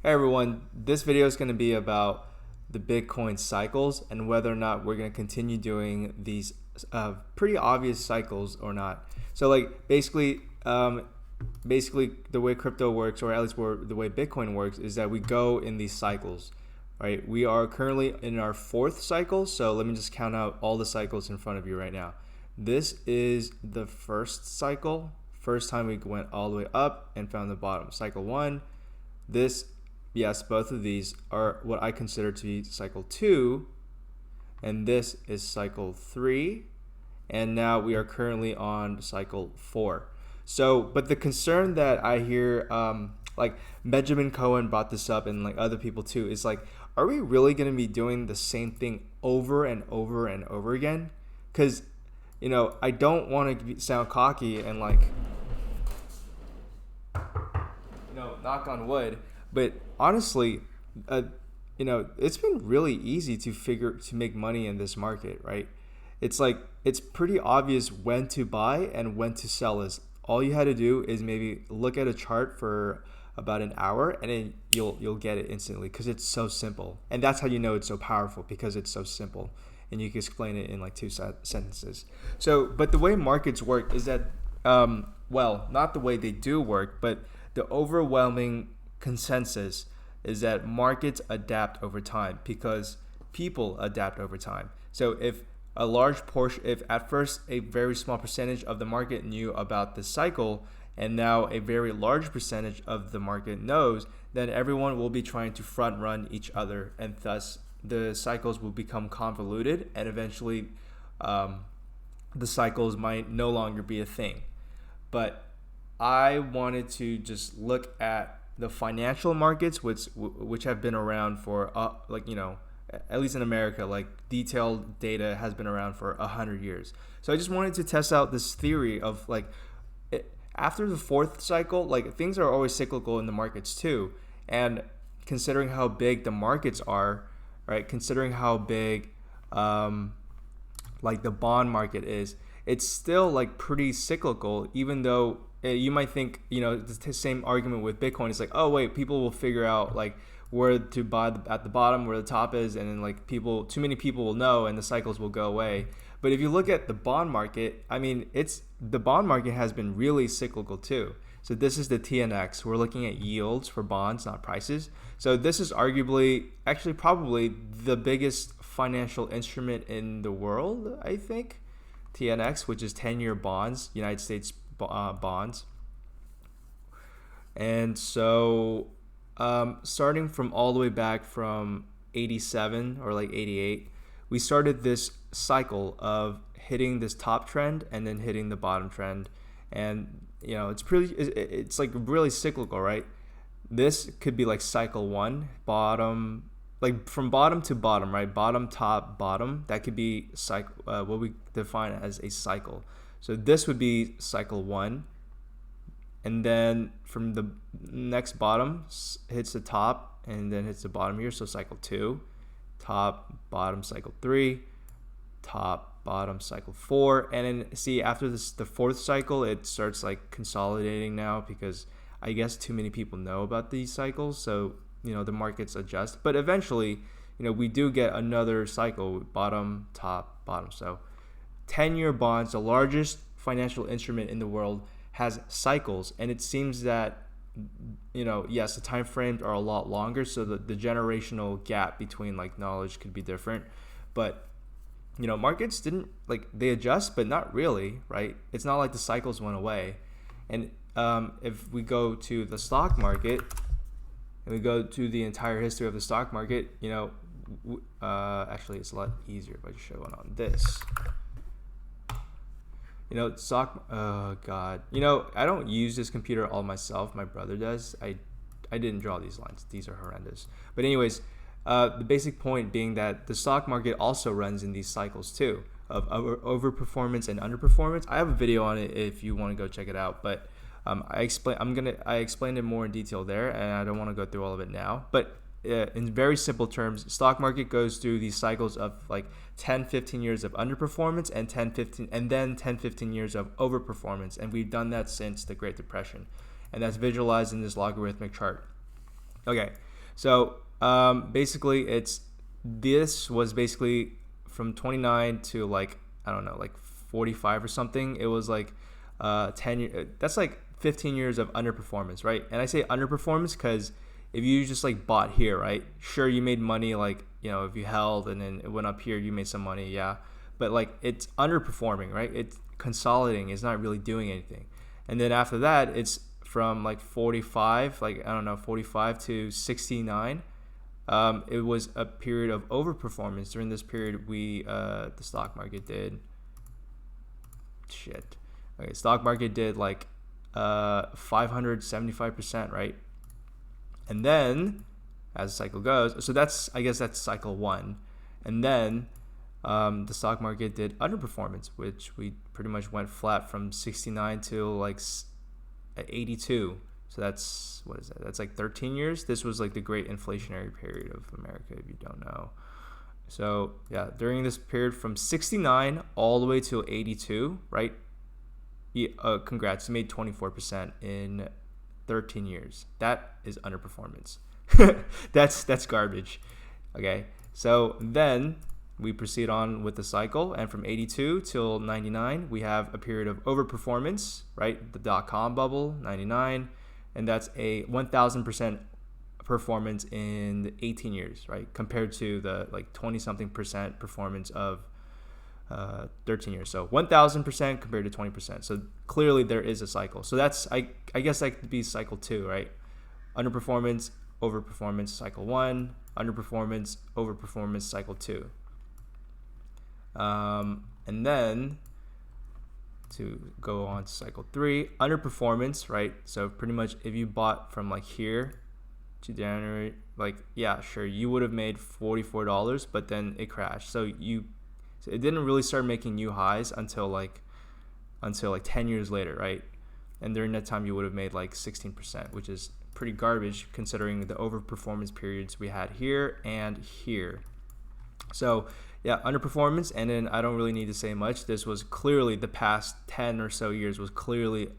Hey everyone, this video is going to be about the Bitcoin cycles and whether or not we're going to continue doing these pretty obvious cycles or not. So like basically the way crypto works, or at least the way Bitcoin works, is that we go in these cycles, right? We are currently in our fourth cycle. So let me just count out all the cycles in front of you right now. This is the first cycle. First time we went all the way up and found the bottom. Cycle one. Yes, both of these are what I consider to be cycle 2, and this is cycle 3, and now we are currently on cycle 4. So, but the concern that I hear, like Benjamin Cohen brought this up, and like other people too, is like, are we really going to be doing the same thing over and over and over again? Because, I don't want to sound cocky and like, knock on wood. But honestly, it's been really easy to make money in this market, right? It's like it's pretty obvious when to buy and when to sell. Is all you had to do is maybe look at a chart for about an hour, and then you'll get it instantly because it's so simple. And that's how you know it's so powerful, because it's so simple, and you can explain it in like two sentences. So, but the way markets work is that, not the way they do work, but the overwhelming consensus is that markets adapt over time because people adapt over time. So if at first a very small percentage of the market knew about this cycle, and now a very large percentage of the market knows, then everyone will be trying to front run each other, and thus the cycles will become convoluted, and eventually the cycles might no longer be a thing. But I wanted to just look at the financial markets, which have been around for at least in America, like detailed data has been around for 100 years. So I just wanted to test out this theory of after the fourth cycle, like things are always cyclical in the markets too. And considering how big the markets are, right? Considering how big like the bond market is, it's still like pretty cyclical, even though you might think, the same argument with Bitcoin is like, oh wait, people will figure out like where to buy at the bottom, where the top is, and then like too many people will know, and the cycles will go away. But if you look at the bond market, the bond market has been really cyclical too. So this is the TNX. We're looking at yields for bonds, not prices. So this is probably the biggest financial instrument in the world, I think. TNX, which is 10-year bonds, United States bonds. And so starting from all the way back from 87 or like 88, we started this cycle of hitting this top trend and then hitting the bottom trend. And it's like really cyclical, right? This could be like cycle 1, bottom, like from bottom to bottom, right? Bottom, top, bottom. That could be what we define as a cycle. So this would be cycle 1, and then from the next bottom hits the top and then hits the bottom here. So cycle 2, top, bottom, cycle 3, top, bottom, cycle 4, and then see after the fourth cycle it starts like consolidating now, because I guess too many people know about these cycles. So the markets adjust, but eventually we do get another cycle, bottom, top, bottom. So 10-year bonds, the largest financial instrument in the world, has cycles, and it seems that yes, the time frames are a lot longer, so the generational gap between like knowledge could be different. But markets didn't, like, they adjust, but not really, right? It's not like the cycles went away. And if we go to the stock market and we go to the entire history of the stock market, actually it's a lot easier if I just show it on this. I don't use this computer all myself. My brother does. I didn't draw these lines. These are horrendous. But anyways, the basic point being that the stock market also runs in these cycles too, of overperformance and underperformance. I have a video on it if you want to go check it out. But I explained it more in detail there, and I don't want to go through all of it now. But in very simple terms, stock market goes through these cycles of like 10-15 years of underperformance and 10-15 years of overperformance, and we've done that since the Great Depression, and that's visualized in this logarithmic chart. Okay, So basically, this was basically from 29 to like, I don't know, like 45 or something. It was like 10 years. That's like 15 years of underperformance, right? And I say underperformance because if you just like bought here, right? Sure, you made money, like, you know, if you held and then it went up here, you made some money, yeah. But like it's underperforming, right? It's consolidating. It's not really doing anything. And then after that, it's from like 45, like I don't know, 45 to 69. It was a period of overperformance. During this period, the stock market did shit. Okay, stock market did like 575%, right? And then as the cycle goes, so I guess that's cycle one. And then the stock market did underperformance, which we pretty much went flat from 69 to like 82. So that's, what is that? That's like 13 years. This was like the great inflationary period of America, if you don't know. So yeah, during this period from 69 all the way to 82, right? Congrats, you made 24% in 13 years. That is underperformance. That's garbage. Okay, so then we proceed on with the cycle, and from 82 till 99, we have a period of overperformance, right? The dot-com bubble, 99, and that's a 1,000% performance in 18 years, right? Compared to the like 20-something% performance of 13 years. So 1,000% compared to 20%. So clearly there is a cycle. So that's, I guess that could be cycle two, right? Underperformance, overperformance, cycle one. Underperformance, overperformance, cycle two. And then to go on to cycle three, underperformance, right? So pretty much if you bought from like here to January, like, yeah, sure, you would have made $44, but then it crashed. So it didn't really start making new highs until like 10 years later, right? And during that time, you would have made like 16%, which is pretty garbage considering the overperformance periods we had here and here. So yeah, underperformance, and then I don't really need to say much. This was clearly, the past 10 or so years was clearly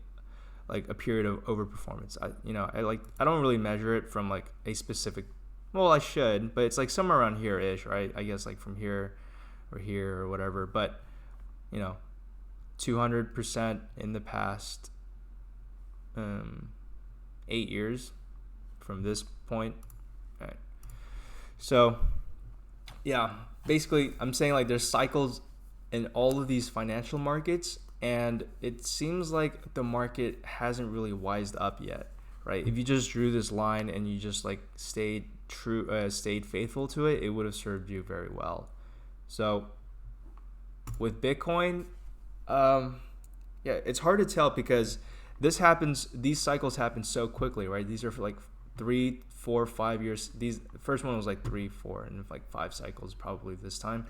like a period of overperformance. I don't really measure it from like a specific, well, I should, but it's like somewhere around here-ish, right? I guess like from here or here or whatever, but 200% in the past 8 years from this point. All right. So yeah, basically I'm saying like there's cycles in all of these financial markets, and it seems like the market hasn't really wised up yet, right? If you just drew this line and you just like stayed faithful to it, it would have served you very well. So with Bitcoin, yeah, it's hard to tell because these cycles happen so quickly, right? These are for like 3, 4, 5 years. The first one was like 3, 4, and like 5 cycles probably this time.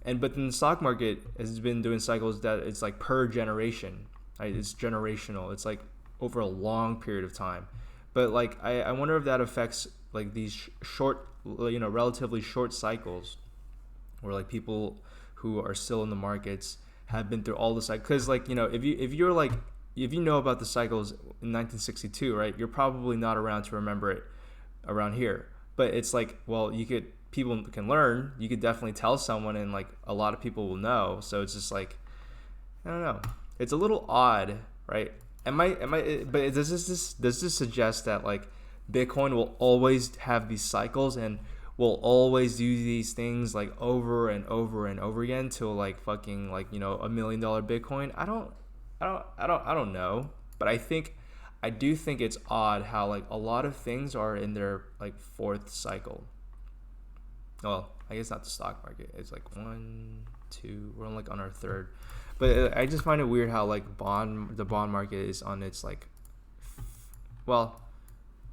But then the stock market has been doing cycles that it's like per generation, right? It's generational. It's like over a long period of time. But like I wonder if that affects like these short, relatively short cycles, where like people who are still in the markets have been through all the cycles. Because like if you know about the cycles in 1962, right? You're probably not around to remember it around here. But it's like, well, people can learn. You could definitely tell someone, and like a lot of people will know. So it's just like, I don't know. It's a little odd, right? But does this suggest that like Bitcoin will always have these cycles and will always do these things like over and over and over again till like fucking like $1 million Bitcoin? I don't know. But I do think it's odd how like a lot of things are in their like fourth cycle. Well, I guess not the stock market. It's like 1, 2. We're on like on our third. But I just find it weird how like the bond market is on its like, well,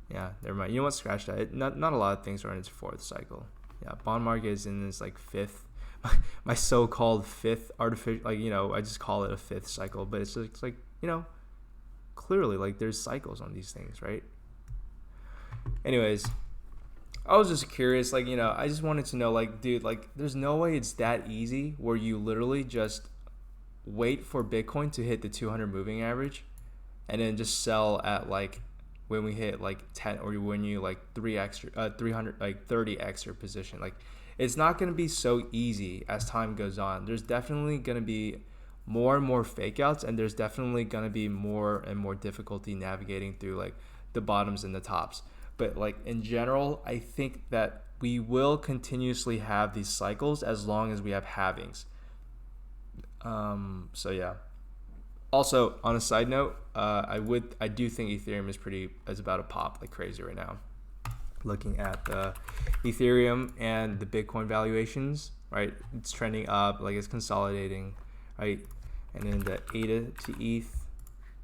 yeah, never mind. You know what? Scratch that. Not a lot of things are in its fourth cycle. Yeah, bond market is in its like fifth. My so-called fifth artificial, like I just call it a fifth cycle, but it's like clearly like there's cycles on these things, right? Anyways, I was just curious, like I just wanted to know, like, dude, like there's no way it's that easy where you literally just wait for Bitcoin to hit the 200 moving average and then just sell at like when we hit like 10, or when you like 300 like 30 extra position. Like, it's not going to be so easy as time goes on. There's definitely going to be more and more fake outs, and there's definitely going to be more and more difficulty navigating through like the bottoms and the tops. But like in general, I think that we will continuously have these cycles as long as we have halvings. So yeah. Also, on a side note, I do think Ethereum is about to pop like crazy right now. Looking at the Ethereum and the Bitcoin valuations, right? It's trending up, like it's consolidating, right? And then the ADA to ETH,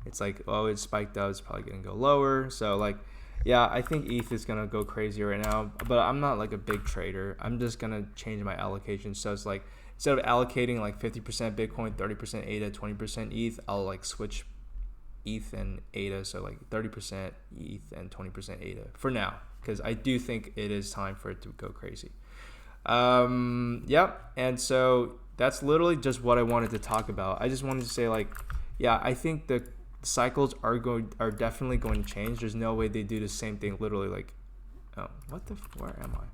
it's like, oh, it spiked up, it's probably gonna go lower. So like, yeah, I think ETH is gonna go crazy right now, but I'm not like a big trader. I'm just gonna change my allocation. So it's like, instead of allocating like 50% Bitcoin, 30% ADA, 20% ETH, I'll like switch ETH and ADA. So like 30% ETH and 20% ADA for now, because I do think it is time for it to go crazy. Yep. And so that's literally just what I wanted to talk about. I just wanted to say, like, yeah, I think the cycles are definitely going to change. There's no way they do the same thing literally, like, oh, where am I?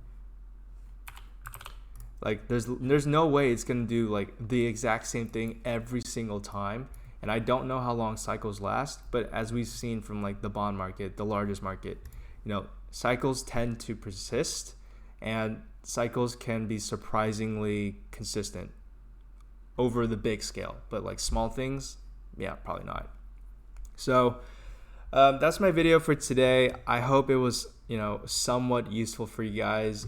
Like, there's no way it's gonna do like the exact same thing every single time. And I don't know how long cycles last, but as we've seen from like the bond market, the largest market, cycles tend to persist, and cycles can be surprisingly consistent over the big scale. But like small things, yeah, probably not. So that's my video for today. I hope it was somewhat useful for you guys.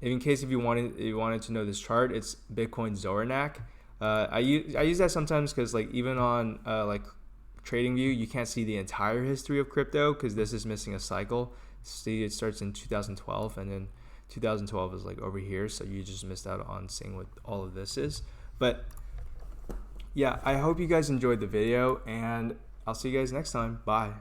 In case if you wanted to know this chart, it's Bitcoin Zoronak. I use that sometimes because like even on like TradingView, you can't see the entire history of crypto because this is missing a cycle. See, it starts in 2012, and then 2012 is like over here, so you just missed out on seeing what all of this is. But yeah, I hope you guys enjoyed the video, and I'll see you guys next time. Bye.